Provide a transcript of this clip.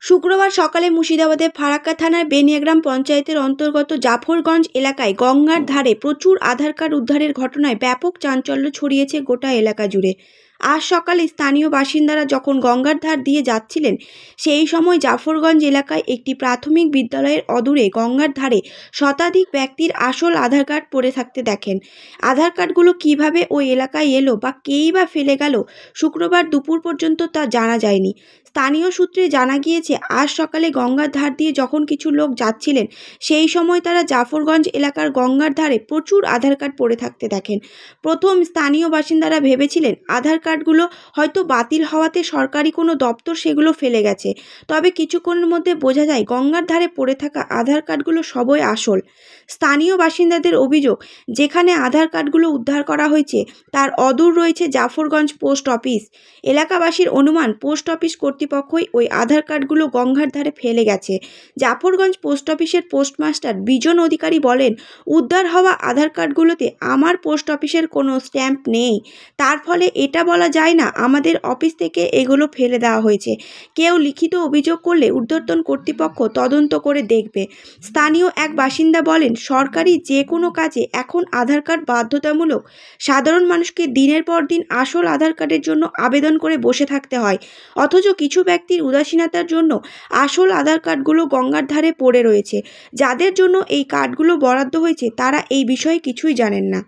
শুক্রবার সকালে মুর্শিদাবাদের ফারাক্কা থানার বেনিয়াগ্রাম পঞ্চায়েতের অন্তর্গত জাফরগঞ্জ এলাকায় গঙ্গার ধারে প্রচুর আধার কার্ড উদ্ধারের ঘটনায় ব্যাপক চাঞ্চল্য ছড়িয়েছে গোটা এলাকা জুড়ে। আজ সকালে স্থানীয় বাসিন্দারা যখন গঙ্গার ধার দিয়ে যাচ্ছিলেন, সেই সময় জাফরগঞ্জ এলাকায় একটি প্রাথমিক বিদ্যালয়ের অদূরে গঙ্গার ধারে শতাধিক ব্যক্তির আসল আধার কার্ড পড়ে থাকতে দেখেন। আধার কার্ডগুলো কিভাবে ওই এলাকায় এলো বা কেই বা ফেলে গেল শুক্রবার দুপুর পর্যন্ত তা জানা যায়নি। স্থানীয় সূত্রে জানা গিয়েছে, আজ সকালে গঙ্গার ধার দিয়ে যখন কিছু লোক যাচ্ছিলেন, সেই সময় তারা জাফরগঞ্জ এলাকার গঙ্গার ধারে প্রচুর আধার কার্ড পড়ে থাকতে দেখেন। প্রথম স্থানীয় বাসিন্দারা ভেবেছিলেন আধার কার্ডগুলো হয়তো বাতিল হওয়াতে সরকারি কোনো দপ্তর সেগুলো ফেলে গেছে। তবে কিছুক্ষণের মধ্যে বোঝা যায় গঙ্গার ধারে পড়ে থাকা আধার কার্ডগুলো সবই আসল। স্থানীয় বাসিন্দাদের অভিযোগ, যেখানে আধার কার্ডগুলো উদ্ধার করা হয়েছে তার অদূর রয়েছে জাফরগঞ্জ পোস্ট অফিস। এলাকাবাসীর অনুমান, পোস্ট অফিস কর্তৃপক্ষই ওই আধার কার্ডগুলো গঙ্গার ধারে ফেলে গেছে। জাফরগঞ্জ পোস্ট অফিসের পোস্টমাস্টার বিজন অধিকারী বলেন, উদ্ধার হওয়া আধার কার্ডগুলোতে আমার পোস্ট অফিসের কোনো স্ট্যাম্প নেই। তার ফলে এটা বলা যায় না আমাদের অফিস থেকে এগুলো ফেলে দেওয়া হয়েছে। কেউ লিখিত অভিযোগ করলে ঊর্ধ্বতন কর্তৃপক্ষ তদন্ত করে দেখবে। স্থানীয় এক বাসিন্দা বলেন, সরকারি যে কোনো কাজে এখন আধার কার্ড বাধ্যতামূলক। সাধারণ মানুষকে দিনের পর দিন আসল আধার কার্ডের জন্য আবেদন করে বসে থাকতে হয়, অথচ কিছু ব্যক্তির উদাসীনতার জন্য আসল আধার কার্ডগুলো গঙ্গার ধারে পড়ে রয়েছে। যাদের জন্য এই কার্ডগুলো বরাদ্দ হয়েছে তারা এই বিষয়ে কিছুই জানেন না।